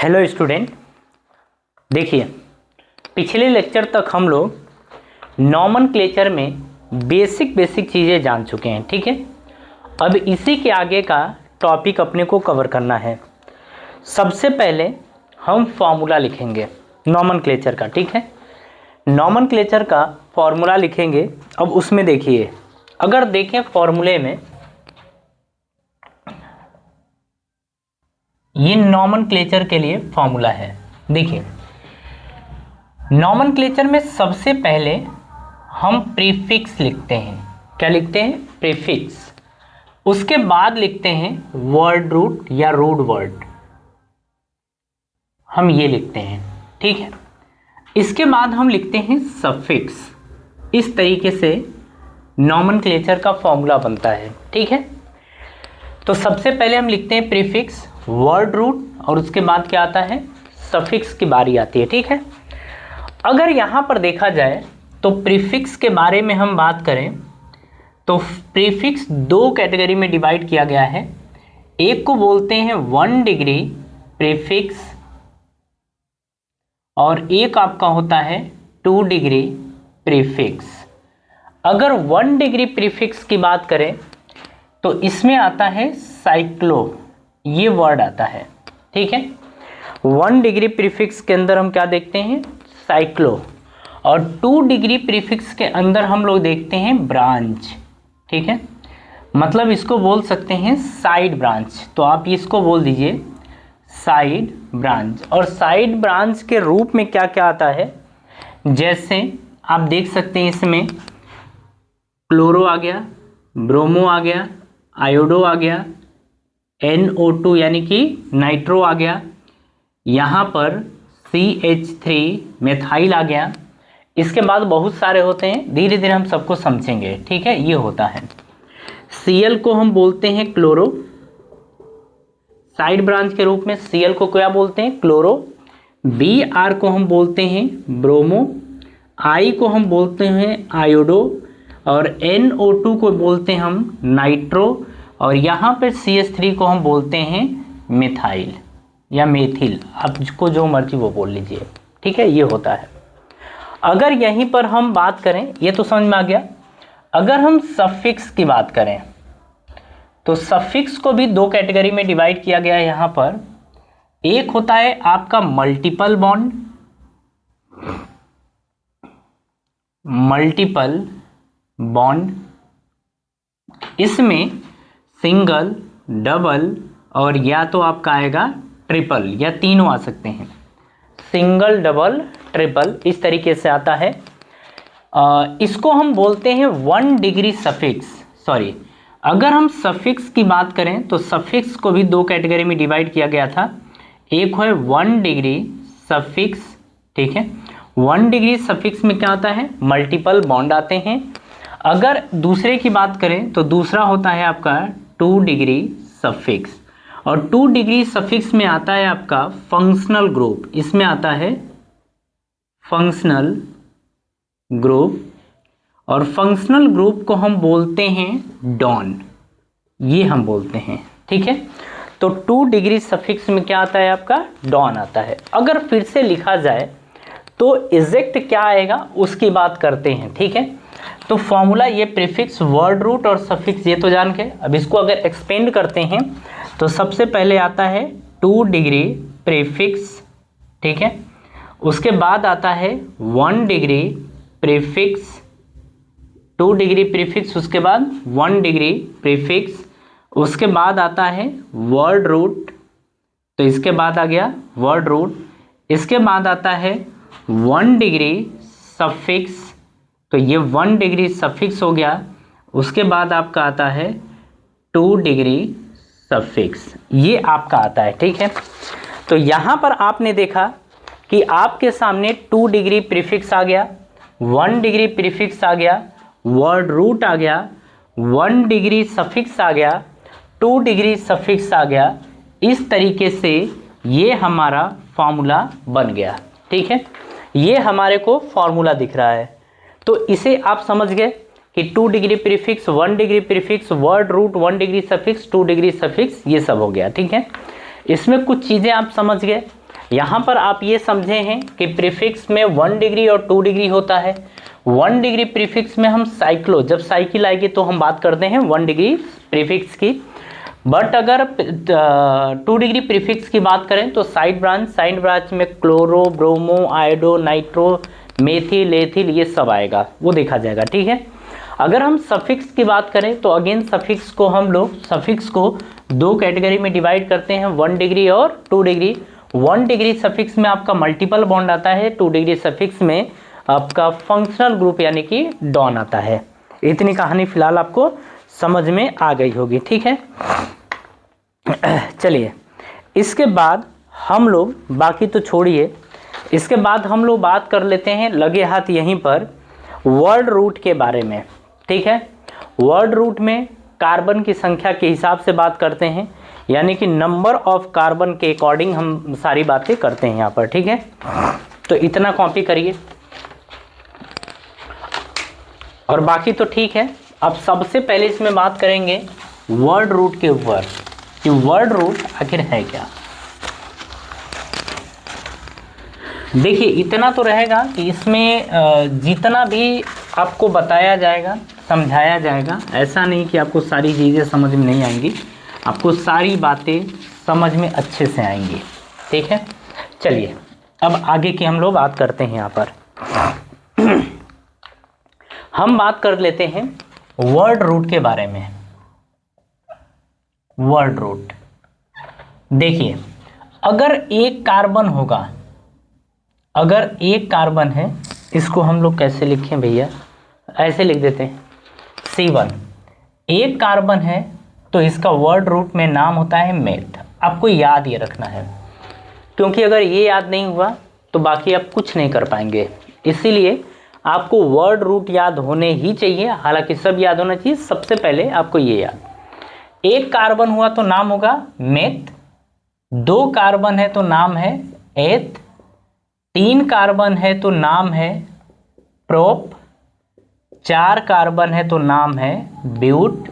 Hello student, देखिए पिछले lecture तक हम लोग नॉमनक्लेचर में बेसिक चीज़ें जान चुके हैं। ठीक है, अब इसी के आगे का टॉपिक अपने को कवर करना है। सबसे पहले हम फॉर्मूला लिखेंगे नॉमनक्लेचर का। ठीक है, नॉमनक्लेचर का फॉर्मूला लिखेंगे। अब उसमें देखिए, अगर देखें फॉर्मूले में, ये नॉमनक्लेचर के लिए फॉर्मूला है। देखिए नॉमनक्लेचर में सबसे पहले हम प्रीफिक्स लिखते हैं। क्या लिखते हैं? प्रीफिक्स। उसके बाद लिखते हैं वर्ड रूट या रूट वर्ड, हम ये लिखते हैं। ठीक है, इसके बाद हम लिखते हैं सफिक्स। इस तरीके से नॉमनक्लेचर का फॉर्मूला बनता है। ठीक है, तो सबसे पहले हम लिखते हैं प्रीफिक्स, वर्ड रूट, और उसके बाद क्या आता है? सफिक्स की बारी आती है। ठीक है, अगर यहाँ पर देखा जाए तो प्रीफिक्स के बारे में हम बात करें तो प्रीफिक्स दो कैटेगरी में डिवाइड किया गया है। एक को बोलते हैं 1 डिग्री प्रीफिक्स और एक आपका होता है 2 डिग्री प्रीफिक्स। अगर 1 डिग्री प्रीफिक्स की बात करें तो इसमें आता है साइक्लो, ये वर्ड आता है। ठीक है, 1 डिग्री प्रीफिक्स के अंदर हम क्या देखते हैं? साइक्लो। और 2 डिग्री प्रीफिक्स के अंदर हम लोग देखते हैं ब्रांच। ठीक है, मतलब इसको बोल सकते हैं साइड ब्रांच। तो आप इसको बोल दीजिए साइड ब्रांच। और साइड ब्रांच के रूप में क्या क्या आता है, जैसे आप देख सकते हैं इसमें क्लोरो आ गया, ब्रोमो आ गया, आयोडो आ गया, NO2 यानी कि नाइट्रो आ गया, यहाँ पर CH3 मेथाइल आ गया। इसके बाद बहुत सारे होते हैं, धीरे धीरे हम सबको समझेंगे। ठीक है, ये होता है Cl को हम बोलते हैं क्लोरो, साइड ब्रांच के रूप में Cl को क्या बोलते हैं? क्लोरो। Br को हम बोलते हैं ब्रोमो, I को हम बोलते हैं आयोडो, और NO2 को बोलते हैं हम नाइट्रो, और यहाँ पे CH3 को हम बोलते हैं मिथाइल या मेथिल, आपको जो मर्जी वो बोल लीजिए। ठीक है, ये होता है। अगर यहीं पर हम बात करें, ये तो समझ में आ गया। अगर हम सफिक्स की बात करें तो सफिक्स को भी दो कैटेगरी में डिवाइड किया गया है यहाँ पर। एक होता है आपका मल्टीपल बॉन्ड, मल्टीपल बॉन्ड, इसमें सिंगल, डबल और या तो आपका आएगा ट्रिपल, या तीनों आ सकते हैं। सिंगल, डबल, ट्रिपल, इस तरीके से आता है। इसको हम बोलते हैं 1 डिग्री सफिक्स। सॉरी, अगर हम सफिक्स की बात करें तो सफिक्स को भी दो कैटेगरी में डिवाइड किया गया था। एक है 1 डिग्री सफिक्स। ठीक है, 1 डिग्री सफिक्स में क्या आता है? मल्टीपल बॉन्ड आते हैं। अगर दूसरे की बात करें तो दूसरा होता है आपका 2 डिग्री सफिक्स, और 2 डिग्री सफिक्स में आता है आपका फंक्शनल ग्रुप। इसमें आता है फंक्शनल ग्रुप, और फंक्शनल ग्रुप को हम बोलते हैं डॉन, ये हम बोलते हैं। ठीक है, तो 2 डिग्री सफिक्स में क्या आता है? आपका डॉन आता है। अगर फिर से लिखा जाए तो इजेक्ट क्या आएगा उसकी बात करते हैं। ठीक है, तो फॉर्मूला ये प्रीफिक्स, वर्ड रूट और सफिक्स ये तो जान के, अब इसको अगर एक्सपेंड करते हैं तो सबसे पहले आता है 2 डिग्री प्रीफिक्स। ठीक है, उसके बाद आता है 1 डिग्री प्रीफिक्स, 2 डिग्री प्रीफिक्स, उसके बाद 1 डिग्री प्रीफिक्स, उसके बाद आता है वर्ड रूट, तो इसके बाद आ गया वर्ड रूट, इसके बाद आता है 1 डिग्री सफिक्स, तो ये 1 डिग्री सफिक्स हो गया। उसके बाद आपका आता है 2 डिग्री सफिक्स, ये आपका आता है। ठीक है, तो यहाँ पर आपने देखा कि आपके सामने 2 डिग्री प्रीफिक्स आ गया, 1 डिग्री प्रीफिक्स आ गया, वर्ड रूट आ गया, 1 डिग्री सफिक्स आ गया, 2 डिग्री सफिक्स आ गया। इस तरीके से ये हमारा फॉर्मूला बन गया। ठीक है, ये हमारे को फॉर्मूला दिख रहा है। तो इसे आप समझ गए कि 2 degree prefix, 1 degree prefix, word root, 1 degree suffix, 2 degree suffix, ये सब हो गया। ठीक है, इसमें कुछ चीज़ें आप समझ गए यहाँ पर आप ये समझे हैं कि प्रीफिक्स में 1 डिग्री और 2 डिग्री होता है। 1 डिग्री प्रीफिक्स में हम साइक्लो, जब साइकिल आएगी तो हम बात करते हैं 1 डिग्री प्रीफिक्स की। बट अगर 2 डिग्री प्रीफिक्स की बात करें तो साइड ब्रांच में chloro, bromo, iodo, nitro, methyl, ethyl ये सब आएगा, वो देखा जाएगा। ठीक है। अगर हम सफिक्स की बात करें तो अगेन सफिक्स को हम लोग दो कैटेगरी में डिवाइड करते हैं, 1 डिग्री और 2 डिग्री। 1 डिग्री सफिक्स में आपका मल्टीपल बॉन्ड आता है, 2 डिग्री सफिक्स में आपका फंक्शनल ग्रुप यानी कि डॉन आता है। इतनी कहानी फिलहाल आपको समझ में आ गई होगी। ठीक है। चलिए, इसके बाद हम लोग, बाकी तो छोड़िए, इसके बाद हम लोग बात कर लेते हैं लगे हाथ यहीं पर वर्ड रूट के बारे में। ठीक है। वर्ड रूट में कार्बन की संख्या के हिसाब से बात करते हैं, यानी कि नंबर ऑफ कार्बन के अकॉर्डिंग हम सारी बातें करते हैं यहाँ पर। ठीक है। तो इतना कॉपी करिए और बाकी तो ठीक है। अब सबसे पहले इसमें बात करेंगे वर्ड रूट के ऊपर कि वर्ड रूट आखिर है क्या। देखिए, इतना तो रहेगा कि इसमें जितना भी आपको बताया जाएगा, समझाया जाएगा, ऐसा नहीं कि आपको सारी चीज़ें समझ में नहीं आएंगी, आपको सारी बातें समझ में अच्छे से आएंगी। ठीक है। चलिए, अब आगे की हम लोग बात करते हैं। यहाँ पर हम बात कर लेते हैं वर्ड रूट के बारे में। वर्ड रूट, देखिए, अगर एक कार्बन होगा, अगर एक कार्बन है, इसको हम लोग कैसे लिखें भैया, ऐसे लिख देते हैं C1। एक कार्बन है तो इसका वर्ड रूट में नाम होता है मेथ। आपको याद ये रखना है, क्योंकि अगर ये याद नहीं हुआ तो बाकी आप कुछ नहीं कर पाएंगे। इसीलिए आपको वर्ड रूट याद होने ही चाहिए, हालांकि सब याद होना चाहिए, सबसे पहले आपको ये याद। एक कार्बन हुआ तो नाम होगा मेथ, 2 कार्बन है तो नाम है एथ, 3 कार्बन है तो नाम है प्रोप, 4 कार्बन है तो नाम है ब्यूट,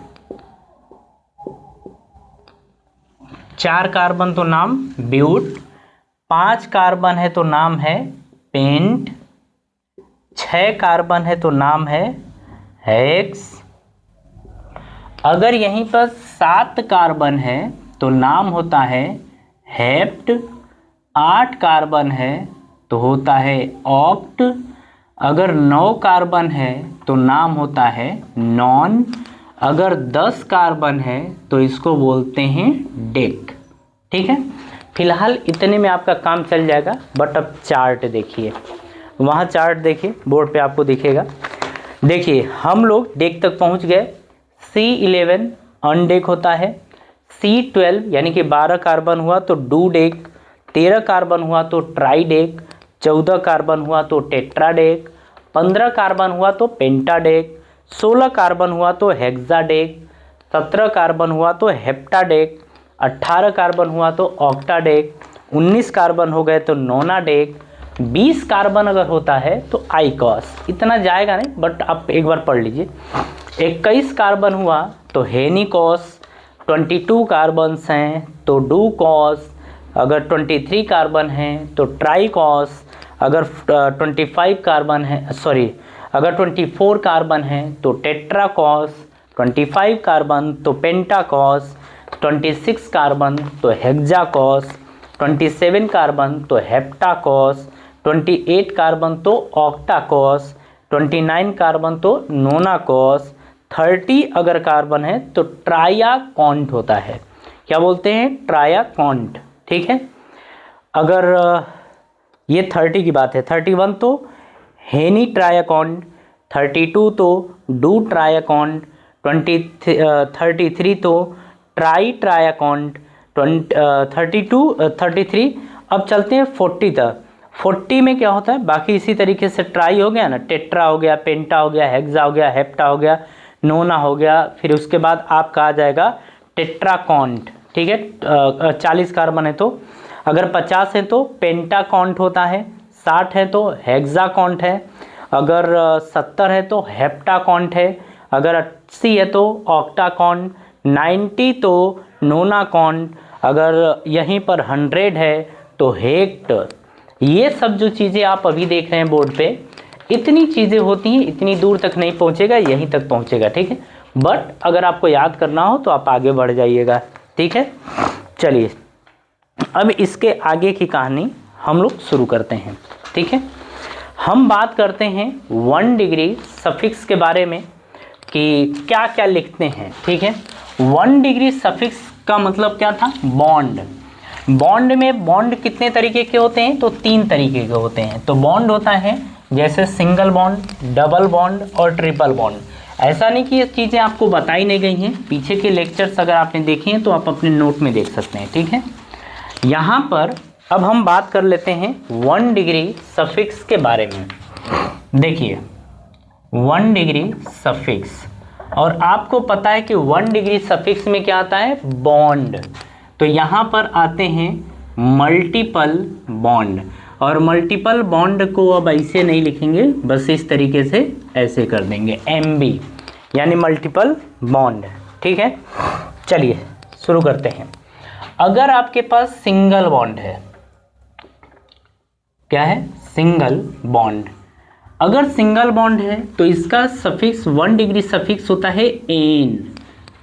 4 कार्बन तो नाम ब्यूट, 5 कार्बन है तो नाम है पेंट, 6 कार्बन है तो नाम है हेक्स। अगर यहीं पर 7 कार्बन है तो नाम होता है हेप्ट, 8 कार्बन है तो होता है ऑक्ट, अगर 9 कार्बन है तो नाम होता है नॉन, अगर 10 कार्बन है तो इसको बोलते हैं डेक। ठीक है। फिलहाल इतने में आपका काम चल जाएगा। बट अब चार्ट देखिए, वहाँ चार्ट देखिए, बोर्ड पे आपको दिखेगा। देखिए, हम लोग डेक तक पहुँच गए। C11 अनडेक होता है, C12 यानी कि 12 कार्बन हुआ तो डू डेक, 13 कार्बन हुआ तो ट्राई डेक, 14 कार्बन हुआ तो टेट्राडेक, 15 कार्बन हुआ तो पेंटाडेक, 16 कार्बन हुआ तो हेक्साडेक, 17 कार्बन हुआ तो हेप्टाडेक, 18 कार्बन हुआ तो ऑक्टाडेक, 19 कार्बन हो गए तो नोनाडेक, 20 कार्बन अगर होता है तो आइकॉस। इतना जाएगा नहीं, बट आप एक बार पढ़ लीजिए। 21 कार्बन हुआ तो हेनिकॉस, 22 कार्बन्स हैं तो डूकॉस, अगर 23 कार्बन हैं तो ट्राइकॉस, अगर 25 कार्बन है, अगर 24 कार्बन है तो टेट्राकॉस, 25 कार्बन तो पेंटाकॉस, 26 कार्बन तो हेक्साकॉस, 27 कार्बन तो हेप्टाकॉस, 28 कार्बन तो ऑक्टाकॉस, 29 कार्बन तो नोनाकॉस, 30 अगर कार्बन है तो ट्रायाकॉन्ट होता है। क्या बोलते हैं? ट्रायाकॉन्ट। ठीक है। अगर ये 30 की बात है, 31 तो हेनी ट्रायाकॉन्ट, 32 तो डू ट्रायाकॉन्ट, 33 तो ट्राई ट्रायाकॉन्ट, 33। अब चलते हैं 40 तक। 40 में क्या होता है? बाकी इसी तरीके से ट्राई हो गया ना, टेट्रा हो गया, पेंटा हो गया, हेक्सा हो गया, हेप्टा हो गया, नोना हो गया, फिर उसके बाद आपका आ जाएगा टेट्राकॉन्ट। ठीक है। 40 कार्बन है तो, अगर 50 है तो पेंटाकॉन्ट होता है, 60 है तो हेक्साकॉन्ट है, अगर 70 है तो हेप्टाकॉन्ट है, अगर 80 है तो ऑक्टाकॉन्ट, 90 तो नोनाकॉन्ट, अगर यहीं पर 100 है तो हेक्टर। ये सब जो चीज़ें आप अभी देख रहे हैं बोर्ड पे, इतनी चीज़ें होती हैं, इतनी दूर तक नहीं पहुँचेगा, यहीं तक पहुँचेगा, ठीक है। बट अगर आपको याद करना हो तो आप आगे बढ़ जाइएगा, ठीक है। चलिए अब इसके आगे की कहानी हम लोग शुरू करते हैं, ठीक है। हम बात करते हैं 1 डिग्री सफिक्स के बारे में कि क्या क्या लिखते हैं, ठीक है। 1 डिग्री सफिक्स का मतलब क्या था? बॉन्ड। बॉन्ड में बॉन्ड कितने तरीके के होते हैं? तो 3 तरीके के होते हैं। तो बॉन्ड होता है जैसे सिंगल बॉन्ड, डबल बॉन्ड और ट्रिपल बॉन्ड। ऐसा नहीं कि ये चीज़ें आपको बताई नहीं गई हैं, पीछे के लेक्चर्स अगर आपने देखे हैं तो आप अपने नोट में देख सकते हैं, ठीक है। यहाँ पर अब हम बात कर लेते हैं 1 डिग्री सफिक्स के बारे में। देखिए 1 डिग्री सफिक्स, और आपको पता है कि 1 डिग्री सफिक्स में क्या आता है? बॉन्ड। तो यहाँ पर आते हैं मल्टीपल बॉन्ड, और मल्टीपल बॉन्ड को अब ऐसे नहीं लिखेंगे, बस इस तरीके से ऐसे कर देंगे, MB यानी मल्टीपल बॉन्ड, ठीक है। चलिए शुरू करते हैं। अगर आपके पास सिंगल बॉन्ड है, क्या है? Single bond. अगर सिंगल बॉन्ड है तो इसका सफिक्स 1 डिग्री सफिक्स होता है एन।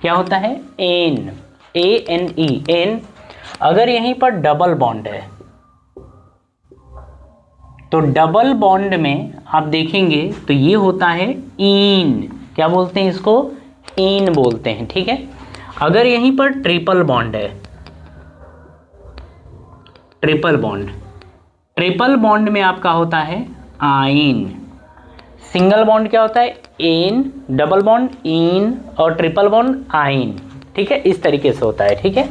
क्या होता है? Ane, ANE, ane. अगर यहीं पर डबल बॉन्ड है तो डबल बॉन्ड में आप देखेंगे तो ये होता है इन। क्या बोलते हैं इसको? इन बोलते हैं, ठीक है। अगर यहीं पर ट्रिपल बॉन्ड है, ट्रिपल बॉन्ड, ट्रिपल बॉन्ड में आपका होता है आइन। सिंगल बॉन्ड क्या होता है? एन, डबल बॉन्ड इन, और ट्रिपल बॉन्ड आइन, ठीक है। इस तरीके से होता है, ठीक है।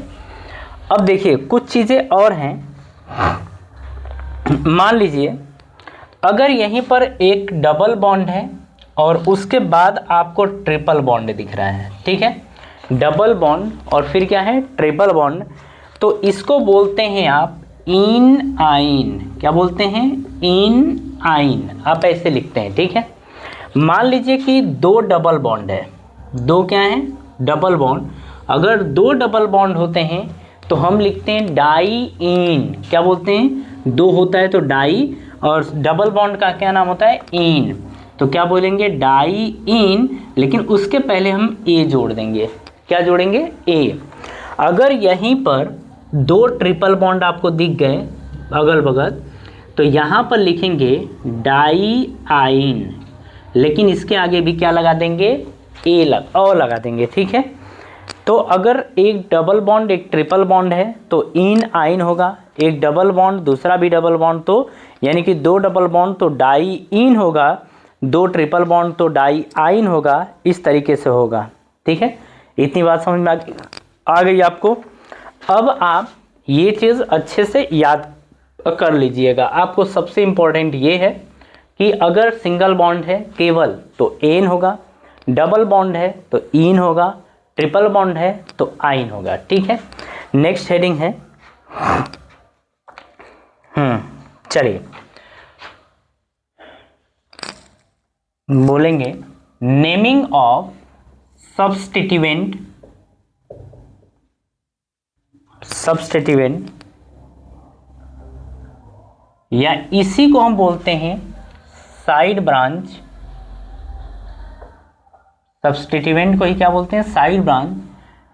अब देखिए कुछ चीज़ें और हैं। मान लीजिए अगर यहीं पर एक डबल बॉन्ड है और उसके बाद आपको ट्रिपल बॉन्ड दिख रहा है, ठीक है। डबल बॉन्ड और फिर क्या है? Triple bond. तो इसको बोलते हैं आप इन आइन। क्या बोलते हैं? इन आइन, आप ऐसे लिखते हैं, ठीक है। मान लीजिए कि 2 डबल बॉन्ड है, 2 क्या है? Double bond. अगर 2 डबल बॉन्ड होते हैं तो हम लिखते हैं डाई इन। क्या बोलते हैं? 2 होता है तो डाई, और डबल बॉन्ड का क्या नाम होता है? इन। तो क्या बोलेंगे? डाई इन, लेकिन उसके पहले हम ए जोड़ देंगे। क्या जोड़ेंगे? ए। अगर यहीं पर 2 ट्रिपल बॉन्ड आपको दिख गए अगल बगल, तो यहाँ पर लिखेंगे डाई आइन, लेकिन इसके आगे भी क्या लगा देंगे? ए लगा देंगे, ठीक है। तो अगर एक डबल बॉन्ड एक ट्रिपल बॉन्ड है तो इन आइन होगा, एक डबल बॉन्ड दूसरा भी डबल बॉन्ड, तो यानी कि 2 डबल बॉन्ड तो डाई इन होगा, 2 ट्रिपल बॉन्ड तो डाई आइन होगा, इस तरीके से होगा, ठीक है। इतनी बात समझ में आ गई आपको। अब आप ये चीज़ अच्छे से याद कर लीजिएगा। आपको सबसे इम्पोर्टेंट ये है कि अगर सिंगल बॉन्ड है केवल तो एन होगा, डबल बॉन्ड है तो इन होगा, ट्रिपल बॉन्ड है तो आइन होगा, ठीक है। नेक्स्ट हेडिंग है, चलिए बोलेंगे नेमिंग ऑफ सब्स्टिट्यूएंट। सब्स्टिट्यूएंट या इसी को हम बोलते हैं साइड ब्रांच। सब्स्टिट्यूएंट को ही क्या बोलते हैं? साइड ब्रांच,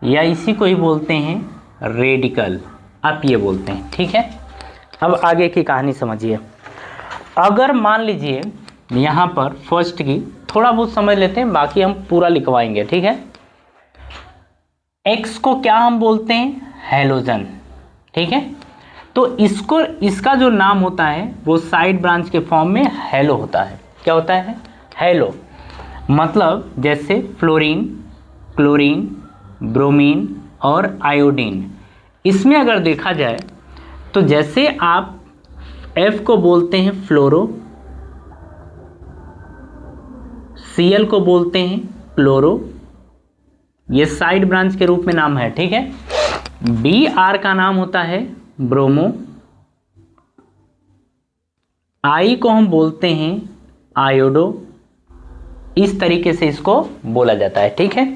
या इसी को ही बोलते हैं रेडिकल, आप ये बोलते हैं, ठीक है। अब आगे की कहानी समझिए। अगर मान लीजिए यहाँ पर फर्स्ट की थोड़ा बहुत समझ लेते हैं, बाकी हम पूरा लिखवाएंगे, ठीक है। एक्स को क्या हम बोलते हैं? हैलोजन, ठीक है। तो इसका जो नाम होता है वो साइड ब्रांच के फॉर्म में हेलो होता है। क्या होता है? हेलो। मतलब जैसे फ्लोरीन, क्लोरीन, ब्रोमीन और आयोडीन। इसमें अगर देखा जाए तो जैसे आप F को बोलते हैं फ्लोरो, Cl को बोलते हैं क्लोरो, ये साइड ब्रांच के रूप में नाम है, ठीक है। Br का नाम होता है ब्रोमो, I को हम बोलते हैं आयोडो, इस तरीके से इसको बोला जाता है, ठीक है।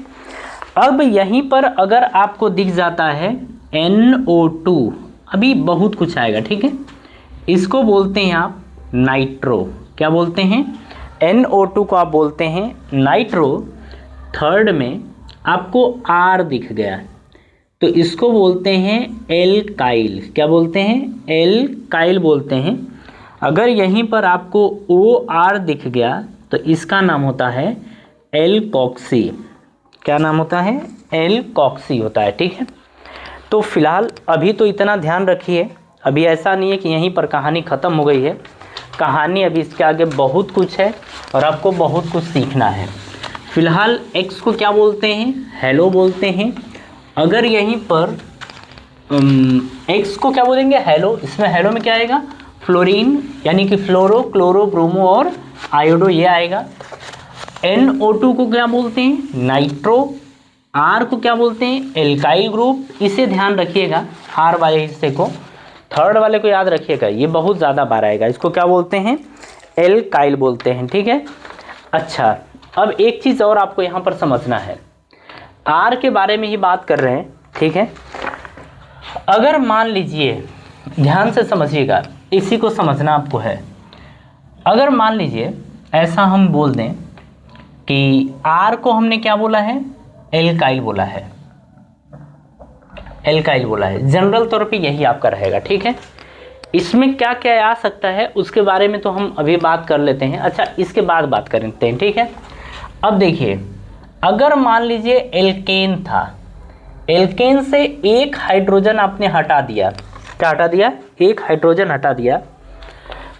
अब यहीं पर अगर आपको दिख जाता है NO2, अभी बहुत कुछ आएगा, ठीक है। इसको बोलते हैं आप नाइट्रो। क्या बोलते हैं? NO2 को आप बोलते हैं नाइट्रो। थर्ड में आपको R दिख गया तो इसको बोलते हैं एल्काइल। क्या बोलते हैं? एल्काइल बोलते हैं। अगर यहीं पर आपको OR दिख गया तो इसका नाम होता है एल्कोक्सी। क्या नाम होता है? एल्कोक्सी होता है, ठीक है। तो फिलहाल अभी तो इतना ध्यान रखिए, अभी ऐसा नहीं है कि यहीं पर कहानी ख़त्म हो गई है। कहानी अभी इसके आगे बहुत कुछ है और आपको बहुत कुछ सीखना है। फिलहाल एक्स को क्या बोलते हैं? हेलो बोलते हैं। अगर यहीं पर एक्स को क्या बोलेंगे? हेलो। इसमें हेलो में क्या आएगा? फ्लोरीन, यानी कि फ्लोरो, क्लोरो, ब्रोमो और आयोडो, ये आएगा। NO2 को क्या बोलते हैं? नाइट्रो। R को क्या बोलते हैं? Alkyl group. इसे ध्यान रखिएगा, R वाले हिस्से को, थर्ड वाले को याद रखिएगा, ये बहुत ज़्यादा बार आएगा। इसको क्या बोलते हैं? एल्काइल बोलते हैं, ठीक है। अच्छा, अब एक चीज़ और आपको यहाँ पर समझना है, R के बारे में ही बात कर रहे हैं, ठीक है। अगर मान लीजिए, ध्यान से समझिएगा, इसी को समझना आपको है। अगर मान लीजिए ऐसा हम बोल दें कि R को हमने क्या बोला है? एल्काइल बोला है, एल्काइल बोला है। जनरल तौर पे यही आपका रहेगा, ठीक है। इसमें क्या क्या आ सकता है उसके बारे में तो हम अभी बात कर लेते हैं। अच्छा, इसके बाद बात करते हैं, ठीक है। अब देखिए, अगर मान लीजिए एल्केन था, एल्केन से एक हाइड्रोजन आपने हटा दिया, क्या हटा दिया? एक हाइड्रोजन हटा दिया,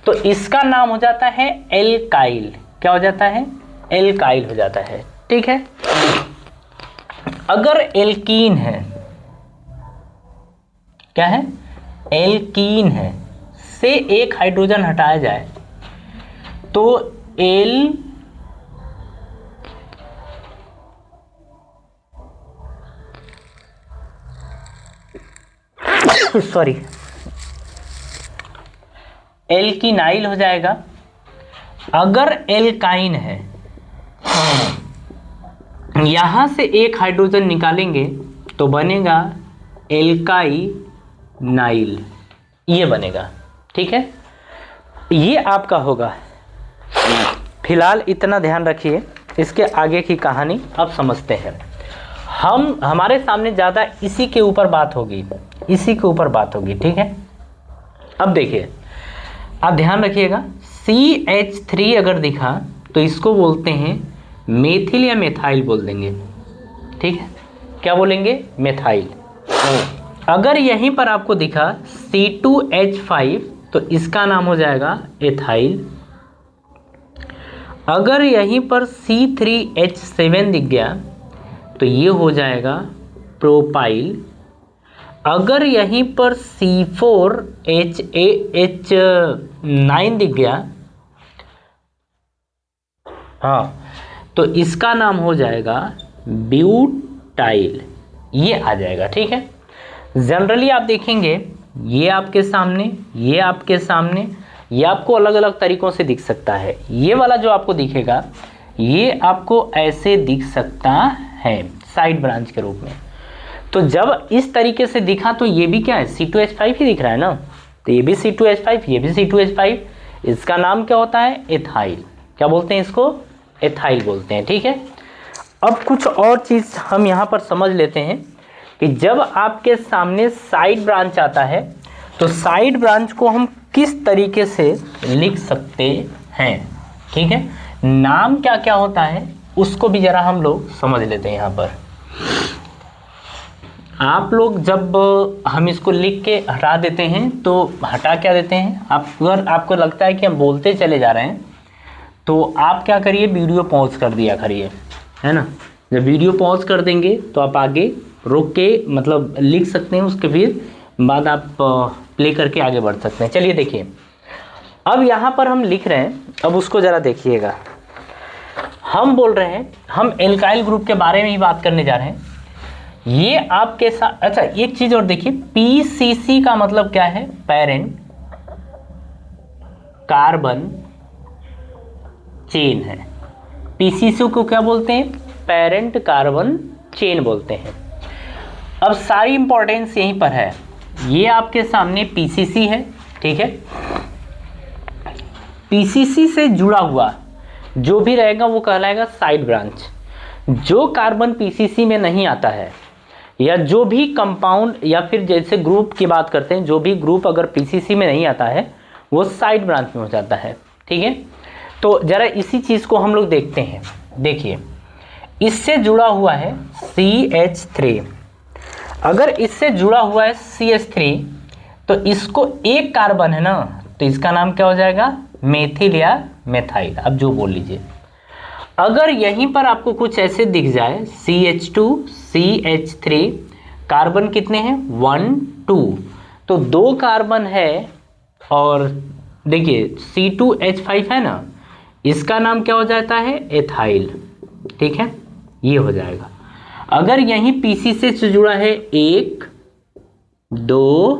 तो इसका नाम हो जाता है एल्काइल। क्या हो जाता है? एल्काइल हो जाता है, ठीक है। अगर एल्कीन है, क्या है? एल्कीन है, से एक हाइड्रोजन हटाया जाए तो एल्कीनाइल हो जाएगा। अगर एल्काइन है, यहां से एक हाइड्रोजन निकालेंगे तो बनेगा एल्काइनाइल, ये बनेगा, ठीक है। ये आपका होगा। फिलहाल इतना ध्यान रखिए, इसके आगे की कहानी अब समझते हैं। हमारे सामने ज़्यादा इसी के ऊपर बात होगी, इसी के ऊपर बात होगी, ठीक है। अब देखिए, आप ध्यान रखिएगा, CH3 अगर दिखा तो इसको बोलते हैं मेथिल या मेथाइल बोल देंगे, ठीक है। क्या बोलेंगे? मेथाइल। अगर यहीं पर आपको दिखा C2H5 तो इसका नाम हो जाएगा एथाइल। अगर यहीं पर C3H7 दिख गया तो ये हो जाएगा प्रोपाइल। अगर यहीं पर C4H9 दिख गया, हाँ, तो इसका नाम हो जाएगा ब्यूटाइल, ये आ जाएगा, ठीक है। जनरली आप देखेंगे, ये आपके सामने, ये आपके सामने, ये आपको अलग अलग तरीकों से दिख सकता है। ये वाला जो आपको दिखेगा, ये आपको ऐसे दिख सकता है साइड ब्रांच के रूप में। तो जब इस तरीके से दिखा तो ये भी क्या है? C2H5 ही दिख रहा है ना, तो ये भी C2H5, ये भी C2H5, इसका नाम क्या होता है? एथाइल। क्या बोलते हैं इसको? एथाइल बोलते हैं, ठीक है। अब कुछ और चीज़ हम यहाँ पर समझ लेते हैं कि जब आपके सामने साइड ब्रांच आता है तो साइड ब्रांच को हम किस तरीके से लिख सकते हैं, ठीक है। नाम क्या क्या होता है उसको भी ज़रा हम लोग समझ लेते हैं। यहाँ पर आप लोग जब हम इसको लिख के हटा देते हैं तो हटा क्या देते हैं, अगर आपको लगता है कि हम बोलते चले जा रहे हैं तो आप क्या करिए, वीडियो पॉज कर दिया करिए, है ना। जब वीडियो पॉज कर देंगे तो आप आगे रुक के मतलब लिख सकते हैं, उसके फिर बाद आप प्ले करके आगे बढ़ सकते हैं। चलिए देखिए, अब यहाँ पर हम लिख रहे हैं, अब उसको ज़रा देखिएगा। हम बोल रहे हैं, हम एल्काइल ग्रुप के बारे में ही बात करने जा रहे हैं। ये आपके साथ, अच्छा एक चीज़ और देखिए, PCC का मतलब क्या है? पेरेंट कार्बन चेन है। PCC को क्या बोलते हैं? पेरेंट कार्बन चेन बोलते हैं। अब सारी इंपॉर्टेंस यहीं पर है, ये आपके सामने पीसीसी है, ठीक है। पीसीसी से जुड़ा हुआ जो भी रहेगा वो कहलाएगा साइड ब्रांच। जो कार्बन पीसीसी में नहीं आता है या जो भी कंपाउंड या फिर जैसे ग्रुप की बात करते हैं, जो भी ग्रुप अगर पीसीसी में नहीं आता है वो साइड ब्रांच में हो जाता है, ठीक है। तो जरा इसी चीज़ को हम लोग देखते हैं। देखिए, इससे जुड़ा हुआ है CH3। अगर इससे जुड़ा हुआ है CH3 तो इसको एक कार्बन है ना, तो इसका नाम क्या हो जाएगा, मेथिल या मेथाइल, अब जो बोल लीजिए। अगर यहीं पर आपको कुछ ऐसे दिख जाए CH2 CH3, कार्बन कितने हैं, 1 2, तो 2 कार्बन है, और देखिए C2H5 है ना, इसका नाम क्या हो जाता है, एथाइल, ठीक है, ये हो जाएगा। अगर यहीं पीसीसी से जुड़ा है 1 2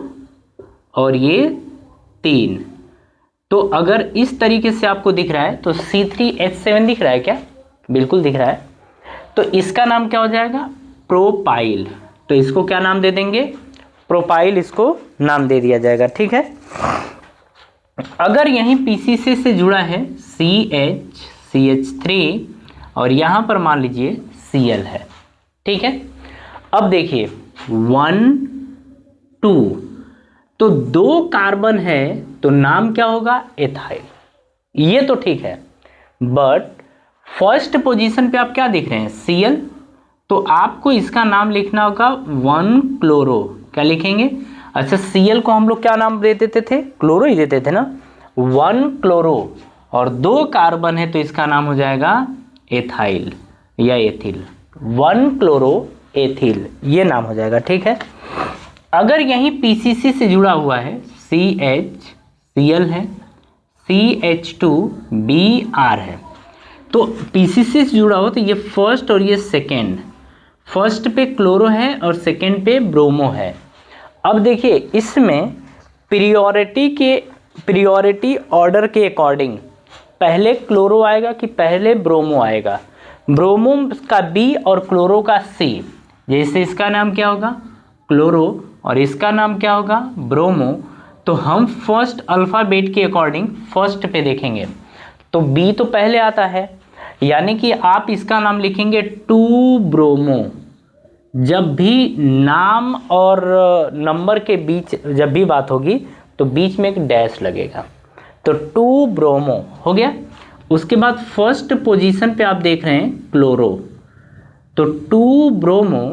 और ये 3, तो अगर इस तरीके से आपको दिख रहा है तो C3H7 दिख रहा है क्या, बिल्कुल दिख रहा है, तो इसका नाम क्या हो जाएगा, प्रोपाइल। तो इसको क्या नाम दे देंगे, प्रोपाइल, इसको नाम दे दिया जाएगा, ठीक है। अगर यहीं पीसीसी से जुड़ा है CH CH3 और यहां पर मान लीजिए Cl है, ठीक है। अब देखिए 1 2, तो 2 कार्बन है तो नाम क्या होगा, एथाइल, ये तो ठीक है। बट फर्स्ट पोजीशन पे आप क्या देख रहे हैं, Cl, तो आपको इसका नाम लिखना होगा 1 क्लोरो, क्या लिखेंगे, अच्छा Cl को हम लोग क्या नाम दे देते थे, क्लोरो ही देते थे ना, 1 क्लोरो, और 2 कार्बन है तो इसका नाम हो जाएगा एथाइल या एथिल, 1 क्लोरो एथिल, ये नाम हो जाएगा, ठीक है। अगर यहीं पीसीसी से जुड़ा हुआ है CH Cl है, CH2 Br है, तो पीसीसी से जुड़ा हो तो ये फर्स्ट और ये सेकेंड, फर्स्ट पे क्लोरो है और सेकेंड पे ब्रोमो है। अब देखिए इसमें प्रियोरिटी ऑर्डर के अकॉर्डिंग पहले क्लोरो आएगा कि पहले ब्रोमो आएगा, ब्रोमो का B और क्लोरो का C, जैसे इसका नाम क्या होगा, क्लोरो, और इसका नाम क्या होगा, ब्रोमो, तो हम फर्स्ट अल्फ़ाबेट के अकॉर्डिंग फर्स्ट पे देखेंगे तो B तो पहले आता है, यानी कि आप इसका नाम लिखेंगे 2 ब्रोमो। जब भी नाम और नंबर के बीच जब भी बात होगी तो बीच में एक डैश लगेगा, तो 2 ब्रोमो हो गया। उसके बाद फर्स्ट पोजीशन पे आप देख रहे हैं क्लोरो, तो 2 ब्रोमो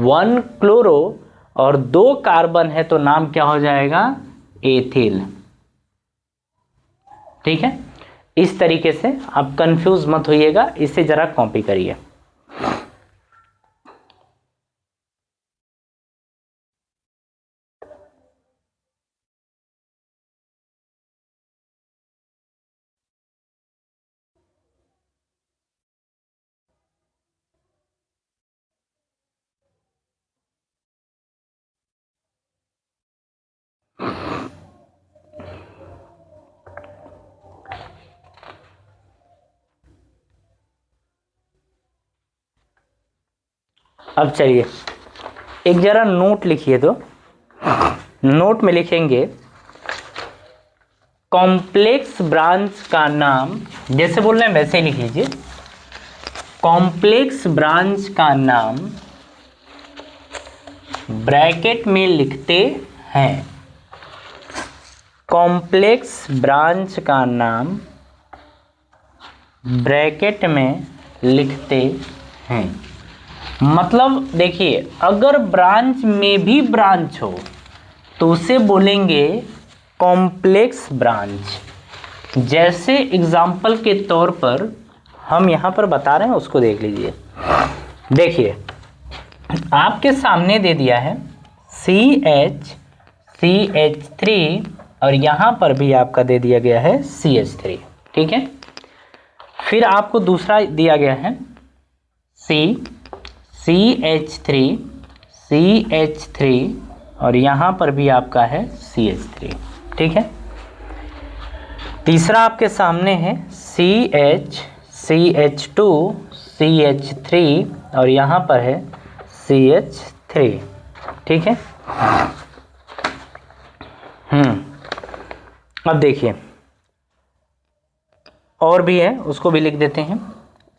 1 क्लोरो और 2 कार्बन है तो नाम क्या हो जाएगा, एथिल, ठीक है। इस तरीके से आप कंफ्यूज मत होइएगा, इसे जरा कॉपी करिए। अब चलिए एक जरा नोट लिखिए, तो नोट में लिखेंगे कॉम्प्लेक्स ब्रांच का नाम, जैसे बोल रहे हैं वैसे ही लिख लीजिए, कॉम्प्लेक्स ब्रांच का नाम ब्रैकेट में लिखते हैं, कॉम्प्लेक्स ब्रांच का नाम ब्रैकेट में लिखते हैं। मतलब देखिए अगर ब्रांच में भी ब्रांच हो तो उसे बोलेंगे कॉम्प्लेक्स ब्रांच। जैसे एग्जाम्पल के तौर पर हम यहाँ पर बता रहे हैं उसको देख लीजिए। देखिए आपके सामने दे दिया है CH3 और यहाँ पर भी आपका दे दिया गया है CH3, ठीक है। फिर आपको दूसरा दिया गया है CH3 और यहाँ पर भी आपका है CH3, ठीक है। तीसरा आपके सामने है CH2 CH3 और यहाँ पर है CH3, ठीक है। अब देखिए और भी है, उसको भी लिख देते हैं।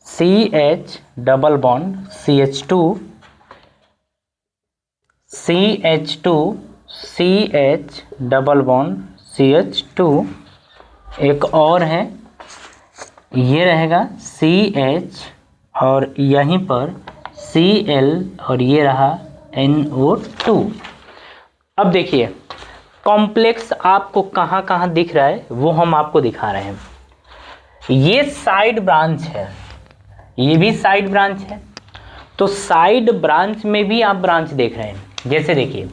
CH double bond CH2 CH2 CH double bond CH2। एक और है, ये रहेगा CH और यहीं पर Cl और ये रहा NO2। अब देखिए कॉम्प्लेक्स आपको कहाँ कहाँ दिख रहा है वो हम आपको दिखा रहे हैं। ये साइड ब्रांच है, ये भी साइड ब्रांच है, तो साइड ब्रांच में भी आप ब्रांच देख रहे हैं। जैसे देखिए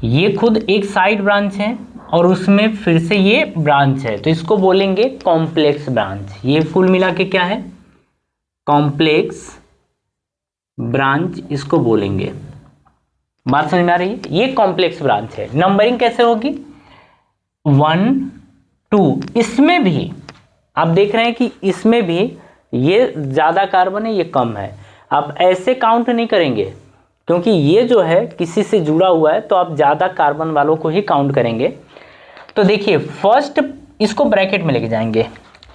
ये खुद एक साइड ब्रांच है और उसमें फिर से ये ब्रांच है, तो इसको बोलेंगे कॉम्प्लेक्स ब्रांच। ये कुल मिला के क्या है, कॉम्प्लेक्स ब्रांच इसको बोलेंगे। बात समझ में आ रही है, ये कॉम्प्लेक्स ब्रांच है। नंबरिंग कैसे होगी, 1 2। इसमें भी आप देख रहे हैं कि इसमें भी ये ज़्यादा कार्बन है, ये कम है। आप ऐसे काउंट नहीं करेंगे क्योंकि ये जो है किसी से जुड़ा हुआ है, तो आप ज़्यादा कार्बन वालों को ही काउंट करेंगे। तो देखिए फर्स्ट इसको ब्रैकेट में लेके जाएंगे।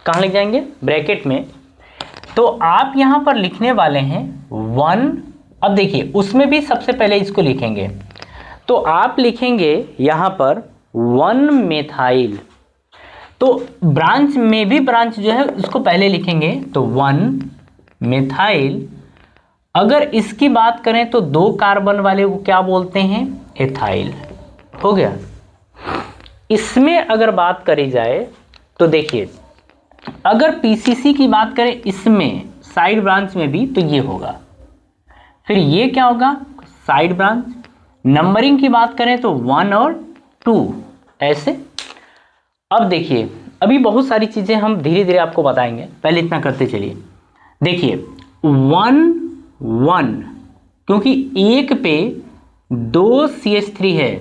कहाँ लेके जाएंगे, ब्रैकेट में। तो आप यहाँ पर लिखने वाले हैं 1। अब देखिए उसमें भी सबसे पहले इसको लिखेंगे, तो आप लिखेंगे यहाँ पर 1 मेथाइल। तो ब्रांच में भी ब्रांच जो है उसको पहले लिखेंगे, तो 1 मेथाइल। अगर इसकी बात करें तो 2 कार्बन वाले को क्या बोलते हैं, एथाइल। हो गया। इसमें अगर बात करी जाए तो देखिए अगर पीसीसी की बात करें इसमें साइड ब्रांच में भी, तो ये होगा। फिर ये क्या होगा, साइड ब्रांच। नंबरिंग की बात करें तो 1 और 2 ऐसे। अब देखिए अभी बहुत सारी चीज़ें हम धीरे धीरे आपको बताएंगे, पहले इतना करते चलिए। देखिए 1 1, क्योंकि एक पे 2 CH3 है,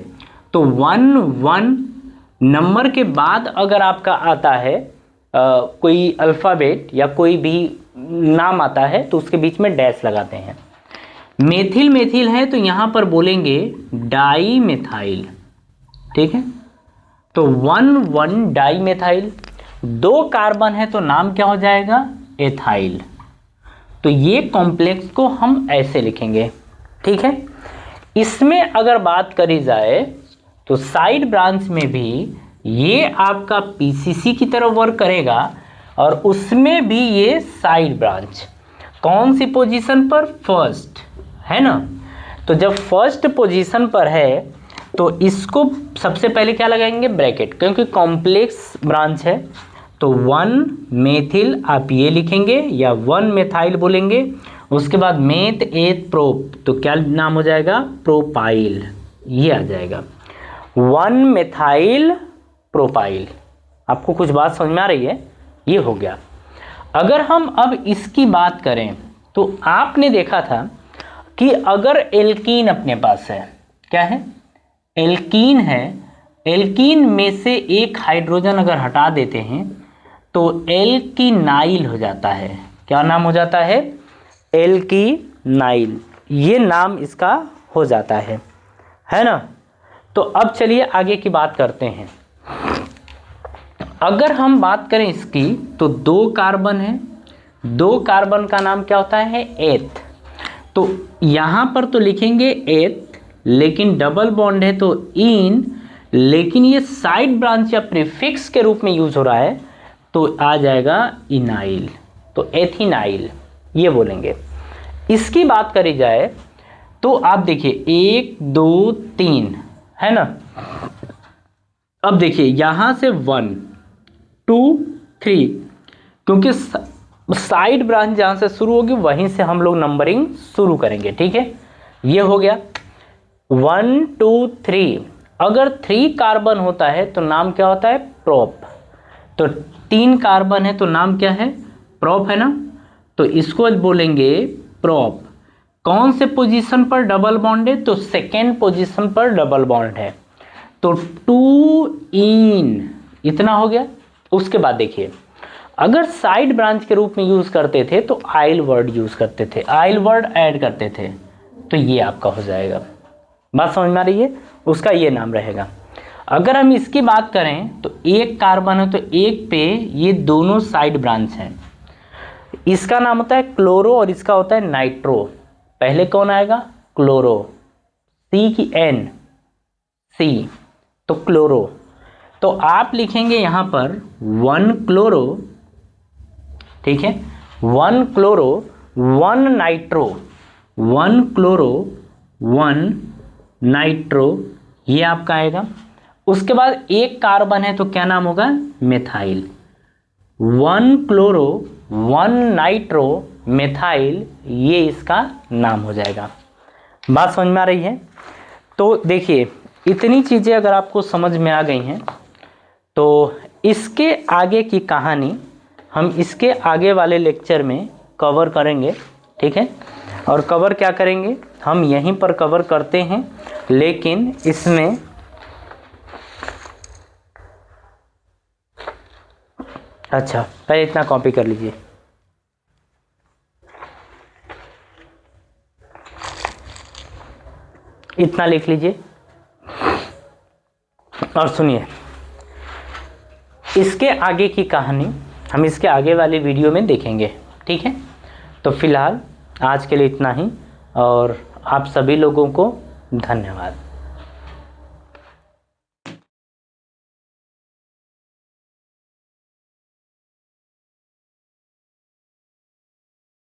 तो 1 1 नंबर के बाद अगर आपका आता है कोई अल्फ़ाबेट या कोई भी नाम आता है तो उसके बीच में डैश लगाते हैं। मेथिल मेथिल है तो यहाँ पर बोलेंगे डाई मेथाइल। ठीक है, तो 1 1 डाई मेथाइल। 2 कार्बन है तो नाम क्या हो जाएगा, एथाइल। तो ये कॉम्प्लेक्स को हम ऐसे लिखेंगे। ठीक है, इसमें अगर बात करी जाए तो साइड ब्रांच में भी ये आपका पीसीसी की तरह वर्क करेगा और उसमें भी ये साइड ब्रांच। कौन सी पोजीशन पर, फर्स्ट, है ना। तो जब फर्स्ट पोजीशन पर है तो इसको सबसे पहले क्या लगाएंगे, ब्रैकेट, क्योंकि कॉम्प्लेक्स ब्रांच है। तो 1 मेथिल आप ये लिखेंगे या 1 मेथाइल बोलेंगे। उसके बाद मेथ एथ प्रोप, तो क्या नाम हो जाएगा, प्रोपाइल, ये आ जाएगा 1 मेथाइल प्रोपाइल। आपको कुछ बात समझ में आ रही है, ये हो गया। अगर हम अब इसकी बात करें तो आपने देखा था कि अगर एल्कीन अपने पास है, क्या है, एल्कीन है, एल्कीन में से एक हाइड्रोजन अगर हटा देते हैं तो एल्कीनाइल हो जाता है। क्या नाम हो जाता है, एल्कीनाइल, ये नाम इसका हो जाता है ना। तो अब चलिए आगे की बात करते हैं। अगर हम बात करें इसकी तो 2 कार्बन है, 2 कार्बन का नाम क्या होता है, एथ। तो यहाँ पर तो लिखेंगे एथ, लेकिन डबल बॉन्ड है तो इन, लेकिन ये साइड ब्रांच या प्रीफिक्स के रूप में यूज हो रहा है तो आ जाएगा इनाइल, तो एथिनाइल ये बोलेंगे। इसकी बात करी जाए तो आप देखिए 1 2 3 है ना। अब देखिए यहां से 1 2 3, क्योंकि साइड ब्रांच जहां से शुरू होगी वहीं से हम लोग नंबरिंग शुरू करेंगे। ठीक है, ये हो गया 1 2 3। अगर 3 कार्बन होता है तो नाम क्या होता है, प्रोप। तो 3 कार्बन है तो नाम क्या है, प्रोप, है ना। तो इसको बोलेंगे प्रोप। कौन से पोजीशन पर डबल बॉन्ड है, तो सेकेंड पोजीशन पर डबल बॉन्ड है, तो 2 इन, इतना हो गया। उसके बाद देखिए अगर साइड ब्रांच के रूप में यूज करते थे तो आइल वर्ड यूज करते थे, आइल वर्ड ऐड करते थे, तो ये आपका हो जाएगा। बात समझ में आ रही है, उसका ये नाम रहेगा। अगर हम इसकी बात करें तो एक कार्बन है तो एक पे ये दोनों साइड ब्रांच हैं। इसका नाम होता है क्लोरो और इसका होता है नाइट्रो। पहले कौन आएगा? क्लोरो, सी की एन, सी, तो क्लोरो। तो आप लिखेंगे यहां पर 1 क्लोरो, ठीक है, 1 क्लोरो 1 नाइट्रो, 1 क्लोरो 1 नाइट्रो, ये आपका आएगा। उसके बाद एक कार्बन है तो क्या नाम होगा? मेथाइल, 1 क्लोरो 1 नाइट्रो मेथाइल, ये इसका नाम हो जाएगा। बात समझ में आ रही है? तो देखिए इतनी चीज़ें अगर आपको समझ में आ गई हैं तो इसके आगे की कहानी हम इसके आगे वाले लेक्चर में कवर करेंगे, ठीक है। और कवर क्या करेंगे? हम यहीं पर कवर करते हैं, लेकिन इसमें अच्छा पहले इतना कॉपी कर लीजिए। इतना लिख लीजिए और सुनिए, इसके आगे की कहानी हम इसके आगे वाली वीडियो में देखेंगे, ठीक है। तो फिलहाल आज के लिए इतना ही और आप सभी लोगों को धन्यवाद।